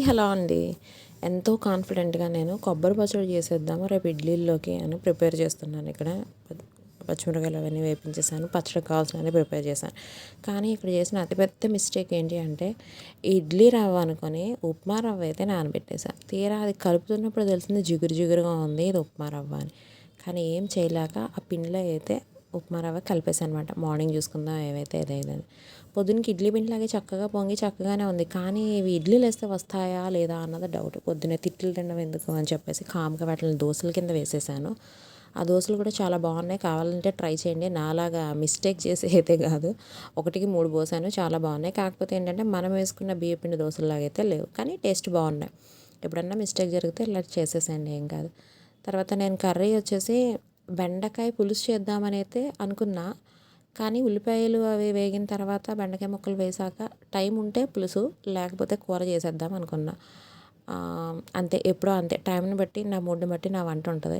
Hello అండి. ఎంతో కాన్ఫిడెంట్గా నేను కొబ్బరి పచ్చడి చేసేద్దాము రేపు ఇడ్లీల్లోకి అని ప్రిపేర్ చేస్తున్నాను. ఇక్కడ పచ్చిమిరకాయలు అవన్నీ వేపించేసాను, పచ్చడికి కావాల్సినవి ప్రిపేర్ చేశాను. కానీ ఇక్కడ చేసిన అతిపెద్ద మిస్టేక్ ఏంటి అంటే ఇడ్లీ రవ్వ అనుకొని ఉప్మా రవ్వ అయితే నానబెట్టేసాను. తీరా అది కలుపుతున్నప్పుడు తెలిసింది జిగురు జిగురుగా ఉంది, ఇది ఉప్మా రవ్వ అని. కానీ ఏం చేయలేక ఆ పిండిలో అయితే ఉప్మా రవ్వ కలిపేసాను అనమాట. మార్నింగ్ చూసుకుందాం ఏవైతే ఏదైందని. పొద్దున్నకి ఇడ్లీ పిండిలాగే చక్కగా పొంగి చక్కగానే ఉంది. కానీ ఇవి ఇడ్లీలు వేస్తే వస్తాయా లేదా అన్నది డౌట్. పొద్దున్నే తిట్లు తినడం ఎందుకు అని చెప్పేసి కామ్గా వాటిని దోశల కింద వేసేసాను. ఆ దోశలు కూడా చాలా బాగున్నాయి, కావాలంటే ట్రై చేయండి. నాలాగా మిస్టేక్ చేసి అయితే కాదు, 1కి 3 పోసాను, చాలా బాగున్నాయి. కాకపోతే ఏంటంటే మనం వేసుకున్న బియ్య పిండి దోశలాగా అయితే లేవు, కానీ టేస్ట్ బాగున్నాయి. ఎప్పుడన్నా మిస్టేక్ జరిగితే ఇలా చేసేసండి, ఏం కాదు. తర్వాత నేను కర్రీ వచ్చేసి బెండకాయ పులుసు చేద్దామని అయితే అనుకున్నా. కానీ ఉల్లిపాయలు అవి వేగిన తర్వాత బెండకాయ ముక్కలు వేసాక టైం ఉంటే పులుసు, లేకపోతే కూర చేసేద్దాం అనుకున్నా. అంతే, ఎప్పుడో అంతే, టైంని బట్టి నా మూడ్ని బట్టి నా వంట ఉంటుంది.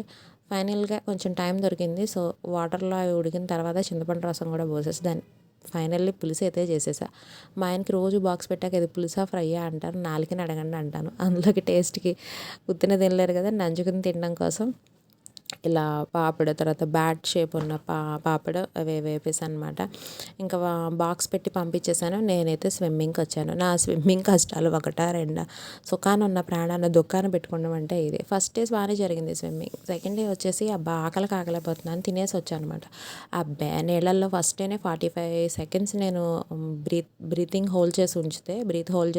ఫైనల్గా కొంచెం టైం దొరికింది. సో వాటర్లో అవి ఉడికిన తర్వాత చింతపండు రసం కూడా పోసేసి దాన్ని ఫైనల్లీ పులుసు అయితే చేసేసా. మా ఆయనకి రోజు బాక్స్ పెట్టాక ఇది పులుసా ఫ్రైయా అంటారు, నాలుకని అడగండి అంటాను. అందులోకి టేస్ట్కి ఉత్తిన తినలేరు కదా, నంచుకుని తినడం కోసం ఇలా పాపడ, తర్వాత బ్యాట్ షేప్ ఉన్న పాపడ అవి వేపేసాను అనమాట. ఇంకా బాక్స్ పెట్టి పంపించేసాను. నేనైతే స్విమ్మింగ్కి వచ్చాను. నా స్విమ్మింగ్ కష్టాలు ఒకటా రెండా? సుఖాన ఉన్న ప్రాణాన్ని దుఃఖాన్ని పెట్టుకోవడం అంటే ఇది. ఫస్ట్ డేస్ బాగానే జరిగింది స్విమ్మింగ్. సెకండ్ డే వచ్చేసి ఆకలి కాకలేకపోతున్నాను, తినేసి వచ్చాను అనమాట. నీళ్ళల్లో ఫస్ట్ డేనే 45 సెకండ్స్ నేను బ్రీత్ హోల్డ్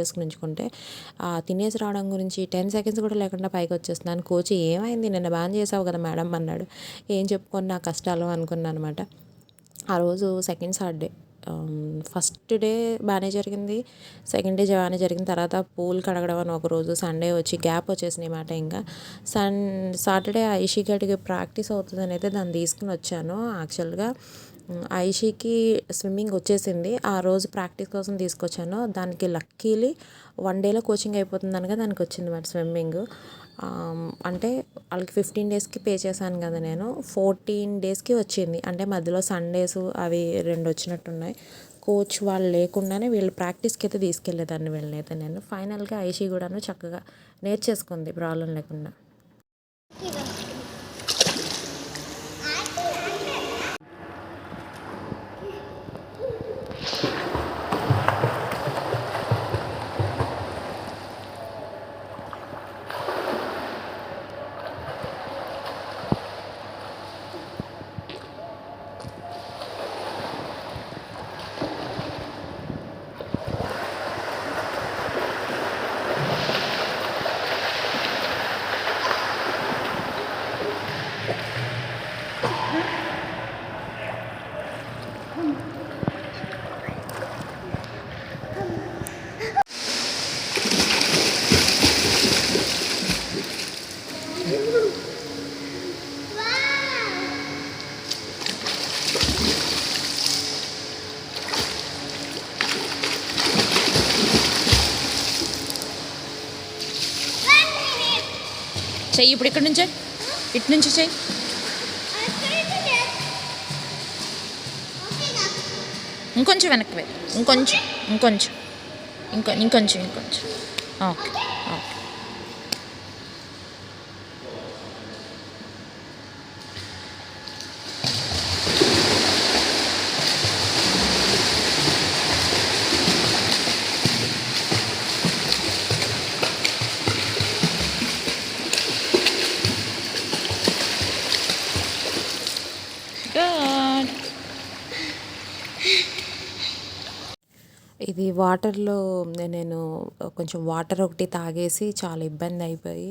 చేసుకుని ఉంచుకుంటే తినేసి రావడం గురించి 10 సెకండ్స్ కూడా లేకుండా పైకి వచ్చేస్తున్నాను. కోచ్ ఏమైంది, నిన్న బాగా చేసావు కదా మేడం అన్నాడు. ఏం చెప్పుకొని నా కష్టాలు అనుకున్నాను అనమాట. ఆ రోజు సెకండ్ సాటర్డే, ఫస్ట్ డే బాగానే జరిగింది, సెకండ్ డే బాగానే జరిగింది. తర్వాత పూల్ కడగడం అని ఒకరోజు, సండే వచ్చి గ్యాప్ వచ్చేసినాయి మాట. ఇంకా సాటర్డే ఐషీ గడికి ప్రాక్టీస్ అవుతుందని అయితే దాన్ని తీసుకుని వచ్చాను. యాక్చువల్గా ఐషీకి స్విమ్మింగ్ వచ్చేసింది, ఆ రోజు ప్రాక్టీస్ కోసం తీసుకొచ్చాను. దానికి లక్కీలీ 1 డేలో కోచింగ్ అయిపోతుంది అనగా దానికి వచ్చింది మాట స్విమ్మింగ్. అంటే వాళ్ళకి 15 డేస్కి పే చేశాను కదా నేను, 14 డేస్కి వచ్చింది. అంటే మధ్యలో సండేస్ అవి 2 వచ్చినట్టున్నాయి. కోచ్ వాళ్ళు లేకుండానే వీళ్ళు ప్రాక్టీస్కి అయితే తీసుకెళ్ళేదాన్ని వీళ్ళనైతే నేను. ఫైనల్గా ఐషీ కూడాను చక్కగా నేర్చేసుకుంది ప్రాబ్లం లేకుండా. చెయ్యి ఇప్పుడు, ఇక్కడ నుంచే, ఇటు నుంచి చెయ్యి. ఇంకొంచెం వెనక్కి వెళ్ళి, ఇంకొంచెం ఓకే ఓకే. ఇది వాటర్లో నేను కొంచెం వాటర్ ఒకటి తాగేసి చాలా ఇబ్బంది అయిపోయి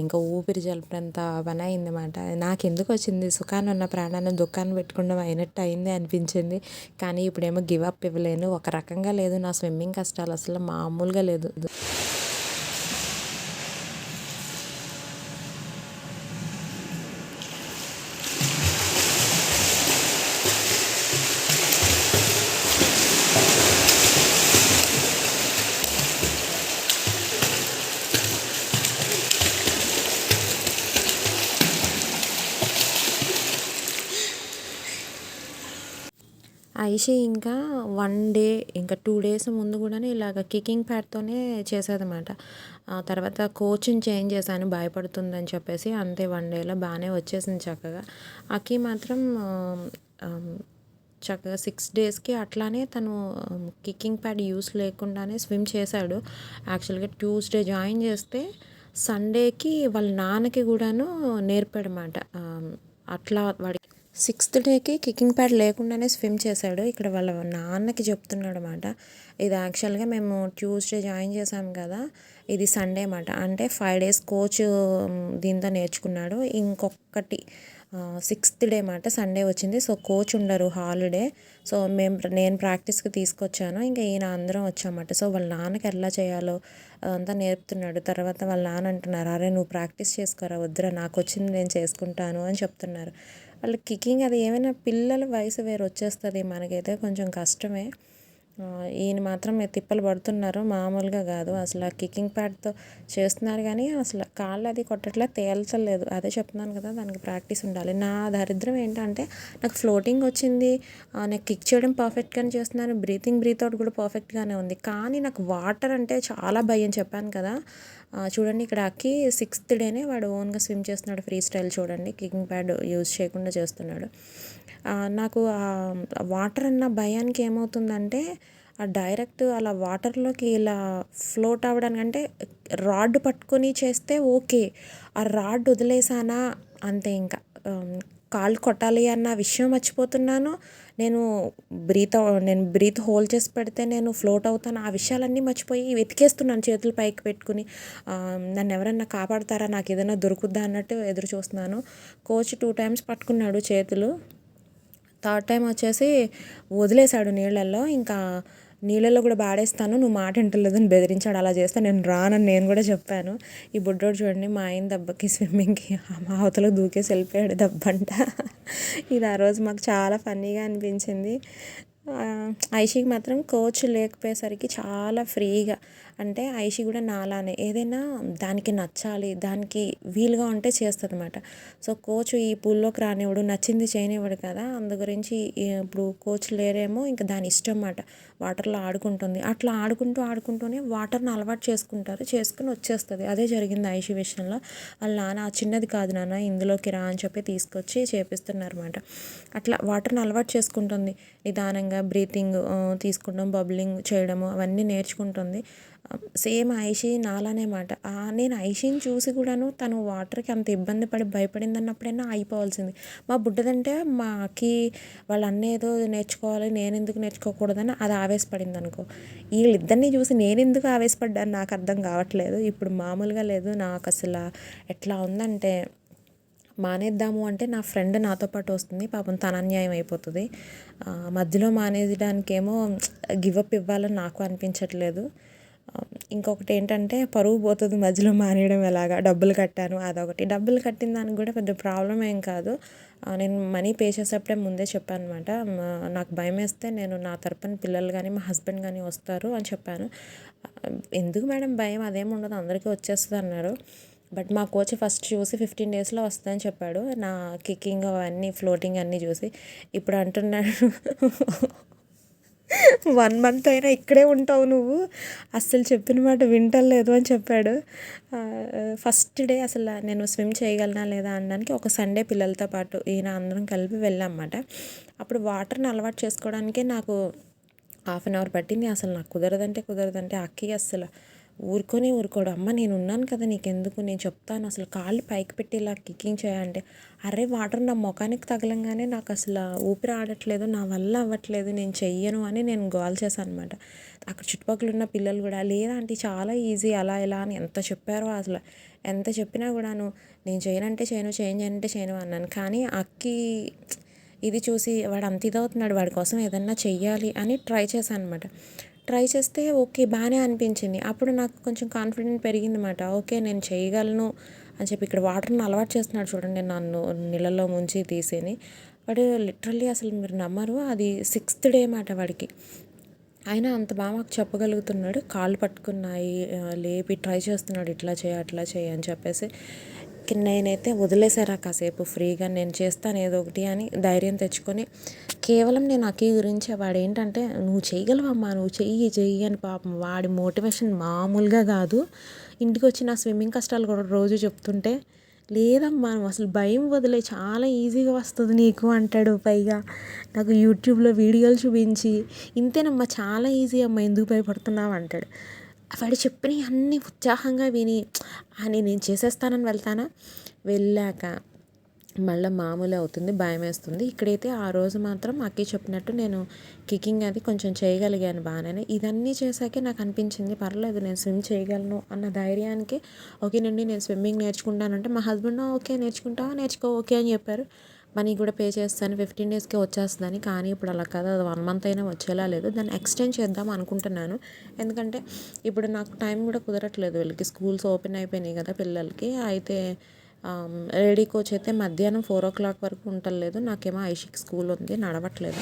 ఇంకా ఊపిరి జలపడంత పని అయిందన్నమాట. నాకు ఎందుకు వచ్చింది, సుఖాన్ని ఉన్న ప్రాణాన్ని దుఃఖాన్ని పెట్టుకోవడం అయినట్టు అయింది అనిపించింది. కానీ ఇప్పుడేమో గివ్ అప్ ఇవ్వలేను. ఒక రకంగా లేదు నా స్విమ్మింగ్ కష్టాలు, అసలు మామూలుగా లేదు. ఐషి ఇంకా 1 డే ఇంకా 2 డేస్ ముందు కూడానే ఇలాగ కికింగ్ ప్యాడ్‌తోనే చేసేదనమాట. తర్వాత కోచ్‌ని చేంజ్ చేశాను భయపడుతుందని చెప్పేసి. అంతే 1 డేలో బానే వచ్చేసింది చక్కగా. అకి మాత్రం ఆహ్, చక్కగా 6 డేస్‌కి అట్లానే తను కికింగ్ ప్యాడ్ యూజ్ లేకుండానే స్విమ్ చేశాడు. యాక్చువల్‌గా ట్యూస్‌డే జాయిన్ చేస్తే సండేకి వాళ్ళ నాన్నకి కూడాను నేర్పాడనమాట. అట్లా వాడికి 6థ్ డేకి కికింగ్ ప్యాడ్ లేకుండానే స్విమ్ చేశాడు. ఇక్కడ వాళ్ళ నాన్నకి చెప్తున్నాడనమాట. ఇది యాక్చువల్‌గా మేము ట్యూస్‌డే జాయిన్ చేశాం కదా! ఇది సండే మాట. అంటే 5 డేస్ కోచ్ దీంతో నేర్చుకున్నాడు. ఇంకొకటి 6థ్ డే మాట సండే వచ్చింది. సో, కోచ్ ఉండరు హాలిడే. సో, నేను ప్రాక్టీస్‌కి తీసుకొచ్చాను. ఇంకా ఈయన అందరం వచ్చామట. సో, వాళ్ళ నాన్నకి ఎలా చేయాలో అదంతా నేర్పుతున్నాడు. తర్వాత వాళ్ళ నాన్న అంటున్నారు, "అరే నువ్వు ప్రాక్టీస్ చేసుకోరా, వద్దురా నాకొచ్చింది నేను చేసుకుంటాను" అని చెప్తున్నారు. వాళ్ళకి కికింగ్ అది ఏమైనా పిల్లల వయసు వేరు వచ్చేస్తుంది. మనకైతే కొంచెం కష్టమే. ఈయన మాత్రం తిప్పలు పడుతున్నారు మామూలుగా కాదు. అసలు ఆ కికింగ్ ప్యాడ్‌తో చేస్తున్నారు కానీ అసలు కాళ్ళు అది కొట్టట్లే, తేల్చలేదు. అదే చెప్తున్నాను కదా, దానికి ప్రాక్టీస్ ఉండాలి. నా దరిద్రం ఏంటంటే నాకు ఫ్లోటింగ్ వచ్చింది. నాకు కిక్ చేయడం పర్ఫెక్ట్‌గానే చేస్తున్నాను. బ్రీత్ అవుట్ కూడా పర్ఫెక్ట్‌గానే ఉంది. కానీ నాకు వాటర్ అంటే చాలా భయం చెప్పాను కదా. చూడండి ఇక్కడ అక్కి 6థ్ డేనే వాడు ఓన్గా స్విమ్ చేస్తున్నాడు ఫ్రీ స్టైల్. చూడండి కికింగ్ ప్యాడ్ యూజ్ చేయకుండా చేస్తున్నాడు. నాకు వాటర్ అన్న భయానికి ఏమవుతుందంటే డైరెక్ట్ అలా వాటర్లోకి ఇలా ఫ్లోట్ అవ్వడానికంటే రాడ్ పట్టుకొని చేస్తే ఓకే. ఆ రాడ్ వదిలేసానా అంతే ఇంకా. కాళ్ళు కొట్టాలి అన్న విషయం మర్చిపోతున్నాను. నేను నేను బ్రీత్ హోల్డ్ చేసి పెడితే నేను ఫ్లోట్ అవుతాను. ఆ విషయాలన్నీ మర్చిపోయి వెతికేస్తున్నాను చేతులు పైకి పెట్టుకుని. నన్ను ఎవరైనా కాపాడతారా, నాకు ఏదైనా దొరుకుద్దా అన్నట్టు ఎదురు చూస్తున్నాను. కోచ్ 2 టైమ్స్ పట్టుకున్నాడు చేతులు. థర్డ్ టైం వచ్చేసి వదిలేశాడు నీళ్ళల్లో. ఇంకా నీళ్ళల్లో కూడా పాడేస్తాను, నువ్వు మాట వింటలేదని బెదిరించాడు. అలా చేస్తే నేను రానని నేను కూడా చెప్పాను. ఈ బుడ్డోడు చూడండి మా ఆయన దెబ్బకి స్విమ్మింగ్కి అవతలకు దూకేసి వెళ్ళిపోయాడు దెబ్బంట. ఇది ఆ రోజు మాకు చాలా ఫన్నీగా అనిపించింది. ఐషికి మాత్రం కోచ్ లేకపోయేసరికి చాలా ఫ్రీగా, అంటే ఐషి కూడా నాలానే ఏదైనా దానికి నచ్చాలి, దానికి వీలుగా ఉంటే చేస్తుంది అనమాట. సో, కోచ్ ఈ పూల్లోకి రానివ్వడు, నచ్చింది చేయనివ్వడు కదా. అందు గురించి ఇప్పుడు కోచ్ లేరేమో ఇంకా దాని ఇష్టం అన్నమాట. వాటర్లో ఆడుకుంటుంది. అట్లా ఆడుకుంటూనే వాటర్ని అలవాటు చేసుకుని వచ్చేస్తుంది. అదే జరిగింది ఐషి విషయంలో. వాళ్ళ నాన్న చిన్నది కాదు నాన్న ఇందులోకి రా అని చెప్పి తీసుకొచ్చి చేపిస్తున్నారన్నమాట. అట్లా వాటర్ని అలవాటు చేసుకుంటుంది నిదానంగా. బ్రీతింగ్ తీసుకుంటాం, బబ్లింగ్ చేయడము అవన్నీ నేర్చుకుంటుంది. సేమ్ ఐషి నాలానే మాట. నేను ఐషిని చూసి కూడాను తను వాటర్కి అంత ఇబ్బంది పడి భయపడింది అన్నప్పుడైనా అయిపోవాల్సింది. మా బుడ్డదంటే మాకి వాళ్ళ అన్న ఏదో నేర్చుకోవాలి, నేను ఎందుకు నేర్చుకోకూడదని అది ఆవేశపడింది అనుకో. వీళ్ళిద్దరిని చూసి నేను ఎందుకు ఆవేశపడ్డాను నాకు అర్థం కావట్లేదు. ఇప్పుడు మామూలుగా లేదు. నాకు అసలు ఎట్లా ఉందంటే మానేద్దాము అంటే నా ఫ్రెండ్ నాతో పాటు వస్తుంది. పాపం తన అన్యాయం అయిపోతుంది. మధ్యలో మానేయడానికేమో గివప్ ఇవ్వాలని నాకు అనిపించట్లేదు. ఇంకొకటి ఏంటంటే పరువు పోతుంది మధ్యలో మానేయడం ఎలాగా. డబ్బులు కట్టాను అదొకటి. డబ్బులు కట్టిన దానికి కూడా పెద్ద ప్రాబ్లం ఏం కాదు. నేను మనీ పే చేసేటప్పుడే ముందే చెప్పాను అనమాట. నాకు భయం వేస్తే నేను నా తరపున పిల్లలు కానీ మా హస్బెండ్ కానీ వస్తారు అని చెప్పాను. ఎందుకు మేడం భయం, అదేం ఉండదు అందరికీ వచ్చేస్తుంది అన్నారు. బట్ మా కోచ్ ఫస్ట్ చూసి 15 డేస్లో వస్తుందని చెప్పాడు. నా కికింగ్ అవన్నీ ఫ్లోటింగ్ అన్నీ చూసి ఇప్పుడు అంటున్నాడు 1 మంత్ అయినా ఇక్కడే ఉంటావు నువ్వు, అస్సలు చెప్పిన మాట వింటలేదు అని చెప్పాడు. ఫస్ట్ డే అసలు నేను స్విమ్ చేయగలనా లేదా అనడానికి ఒక సండే పిల్లలతో పాటు ఈయన అందరం కలిపి వెళ్ళామన్నమాట. అప్పుడు వాటర్ని అలవాటు చేసుకోవడానికే నాకు హాఫ్ అన్ అవర్ పట్టింది. అసలు నాకు కుదరదంటే అక్కి అస్సలు ఊరుకోడు. అమ్మ నేను ఉన్నాను కదా, నీకెందుకు, నేను చెప్తాను, అసలు కాళ్ళు పైకి పెట్టి ఇలా కిక్కింగ్ చేయాలంటే అరే వాటర్ నా ముఖానికి తగలంగానే నాకు అసలు ఊపిరి ఆడట్లేదు, నా వల్ల అవ్వట్లేదు, నేను చెయ్యను అని నేను గోల్ చేశాను అనమాట. అక్కడ చుట్టుపక్కల ఉన్న పిల్లలు కూడా లేదా ఆంటీ చాలా ఈజీ అలా ఇలా అని ఎంత చెప్పారో, అసలు ఎంత చెప్పినా కూడాను నేను చేయనంటే చేయను, చేయనంటే చేయను అన్నాను. కానీ అక్కి ఇది చూసి వాడు అంత ఇదవుతున్నాడు, వాడి కోసం ఏదన్నా చెయ్యాలి అని ట్రై చేశాను అనమాట. ట్రై చేస్తే ఓకే బాగానే అనిపించింది. అప్పుడు నాకు కొంచెం కాన్ఫిడెంట్ పెరిగిందన్నమాట. ఓకే నేను చేయగలను అని చెప్పి. ఇక్కడ వాటర్ని అలవాటు చేస్తున్నాడు చూడండి నన్ను నీళ్ళల్లో ముంచి తీసేని. వాడు లిటరల్లీ అసలు మీరు నమ్మరు, అది 6థ్ డే మాట వాడికి. అయినా అంత బాగా మాకు చెప్పగలుగుతున్నాడు. కాళ్ళు పట్టుకున్నాయి లేపి ట్రై చేస్తున్నాడు, ఇట్లా చేయి అట్లా చేయి అని చెప్పేసి. నేనైతే వదిలేసారా కాసేపు ఫ్రీగా, నేను చేస్తాను ఏదో ఒకటి అని ధైర్యం తెచ్చుకొని కేవలం నేను అక్కీ గురించి వాడు ఏంటంటే నువ్వు చేయగలవమ్మా, నువ్వు చెయ్యి అని పాపం వాడి మోటివేషన్ మామూలుగా కాదు. ఇంటికి వచ్చి నా స్విమ్మింగ్ కష్టాలు కూడా రోజు చెప్తుంటే లేదమ్మా నువ్వు అసలు భయం వదిలే, చాలా ఈజీగా వస్తుంది నీకు అంటాడు. పైగా నాకు యూట్యూబ్లో వీడియోలు చూపించి ఇంతేనమ్మా చాలా ఈజీ అమ్మా ఎందుకు భయపడుతున్నావు అంటాడు. వాడు చెప్పినవి అన్నీ ఉత్సాహంగా విని అని నేను చేసేస్తానని వెళ్తానా, వెళ్ళాక మళ్ళీ మామూలు అవుతుంది, భయం వేస్తుంది. ఇక్కడైతే ఆ రోజు మాత్రం అక్కి చెప్పినట్టు నేను కికింగ్ అది కొంచెం చేయగలిగాను బాగానే. ఇదన్నీ చేశాకే నాకు అనిపించింది పర్లేదు నేను స్విమ్ చేయగలను అన్న ధైర్యానికి ఓకేనండి నేను స్విమ్మింగ్ నేర్చుకుంటానంటే మా హస్బెండ్ ఓకే నేర్చుకుంటావా నేర్చుకో ఓకే అని చెప్పారు. మనీ కూడా పే చేస్తాను 15 డేస్కే వచ్చేస్తుందని. కానీ ఇప్పుడు అలా కాదు, అది 1 మంత్ అయినా వచ్చేలా లేదు. దాన్ని ఎక్స్టెండ్ చేద్దాం అనుకుంటున్నాను. ఎందుకంటే ఇప్పుడు నాకు టైం కూడా కుదరట్లేదు, వీళ్ళకి స్కూల్స్ ఓపెన్ అయిపోయినాయి కదా పిల్లలకి. అయితే లేడీ కోచ్ అయితే మధ్యాహ్నం 4 o'clock వరకు ఉండలేదు, నాకేమో ఐషిక్ స్కూల్ ఉంది, నడవట్లేదు.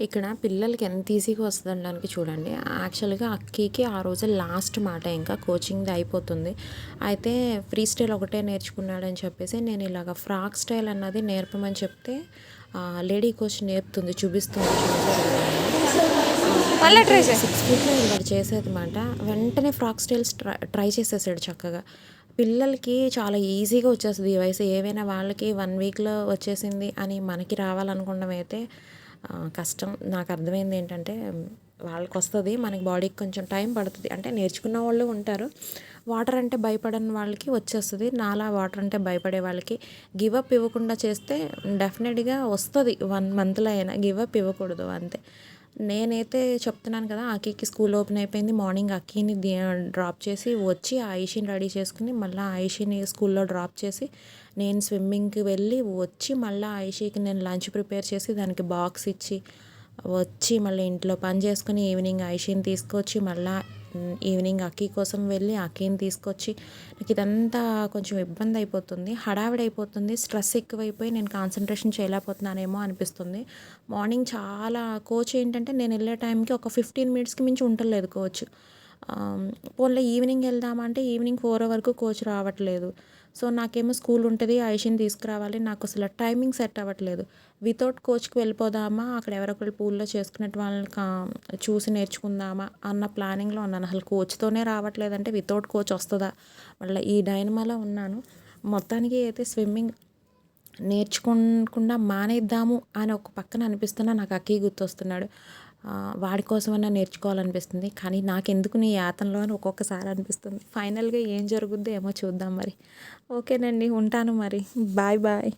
ఇక్కడ పిల్లలకి ఎంత ఈజీగా వస్తుంది అనడానికి చూడండి. యాక్చువల్గా అక్కీకి ఆ రోజు లాస్ట్ మాట, ఇంకా కోచింగ్ది అయిపోతుంది. అయితే ఫ్రీ స్టైల్ ఒకటే నేర్చుకున్నాడని చెప్పేసి నేను ఇలాగ ఫ్రాక్ స్టైల్ అన్నది నేర్పమని చెప్తే లేడీ కోచ్ నేర్పుతుంది, చూపిస్తుంది. 6 feetలో వాడు చేసేది మాట. వెంటనే ఫ్రాక్ స్టైల్స్ ట్రై చేసేసాడు చక్కగా. పిల్లలకి చాలా ఈజీగా వచ్చేస్తుంది ఈ వయసు. ఏవైనా వాళ్ళకి 1 weekలో వచ్చేసింది అని మనకి రావాలనుకోవడం అయితే కష్టం. నాకు అర్థమైంది ఏంటంటే వాళ్ళకి వస్తుంది, మనకి బాడీకి కొంచెం టైం పడుతుంది. అంటే నేర్చుకున్న వాళ్ళు ఉంటారు, వాటర్ అంటే భయపడని వాళ్ళకి వచ్చేస్తుంది. నాలా వాటర్ అంటే భయపడే వాళ్ళకి గివప్ ఇవ్వకుండా చేస్తే డెఫినెట్గా వస్తుంది. 1 monthలో అయినా గివప్ ఇవ్వకూడదు అంతే. నేనైతే చెప్తున్నాను కదా, అక్కీకి స్కూల్ ఓపెన్ అయిపోయింది. మార్నింగ్ అక్కీని డ్రాప్ చేసి వచ్చి ఐషిని రెడీ చేసుకుని మళ్ళీ ఐషిని స్కూల్లో డ్రాప్ చేసి నేను స్విమ్మింగ్కి వెళ్ళి వచ్చి మళ్ళీ ఐషికి నేను లంచ్ ప్రిపేర్ చేసి దానికి బాక్స్ ఇచ్చి వచ్చి మళ్ళీ ఇంట్లో పని చేసుకుని ఈవినింగ్ ఐషిని తీసుకొచ్చి మళ్ళీ ఈవినింగ్ అక్కీ కోసం వెళ్ళి అక్కీని తీసుకొచ్చి నాకు ఇదంతా కొంచెం ఇబ్బంది అయిపోతుంది, హడావిడి అయిపోతుంది, స్ట్రెస్ ఎక్కువైపోయి నేను కాన్సన్ట్రేషన్ చేయలేకపోతున్నానేమో అనిపిస్తుంది. మార్నింగ్ చాలా కోచ్ ఏంటంటే నేను వెళ్ళే టైంకి ఒక 15 minutesకి మించి ఉండలేదు కోచ్. పోన్లే ఈవినింగ్ వెళ్దామంటే ఈవినింగ్ 4 వరకు కోచ్ రావట్లేదు. సో నాకేమో స్కూల్ ఉంటుంది, ఐషిని తీసుకురావాలి, నాకు అసలు టైమింగ్ సెట్ అవ్వట్లేదు. వితౌట్ కోచ్కి వెళ్ళిపోదామా, అక్కడ ఎవరొకరు పూల్లో చేసుకున్నట్టు వాళ్ళని చూసి నేర్చుకుందామా అన్న ప్లానింగ్లో ఉన్నాను. అసలు కోచ్తోనే రావట్లేదంటే వితౌట్ కోచ్ వస్తుందా, మళ్ళీ ఈ డైనమాలో ఉన్నాను. మొత్తానికి అయితే స్విమ్మింగ్ నేర్చుకోకుండా మానేద్దాము అని ఒక పక్కన అనిపిస్తున్నా, నాకు అక్కీ గుర్తొస్తున్నాడు. వాడి కోసమన్నా నేర్చుకోవాలనిపిస్తుంది, కానీ నాకెందుకు నీ యాతనలో అని ఒక్కొక్కసారి అనిపిస్తుంది. ఫైనల్గా ఏం జరుగుద్దో ఏమో చూద్దాం మరి. ఓకేనండి, ఉంటాను మరి. Bye bye.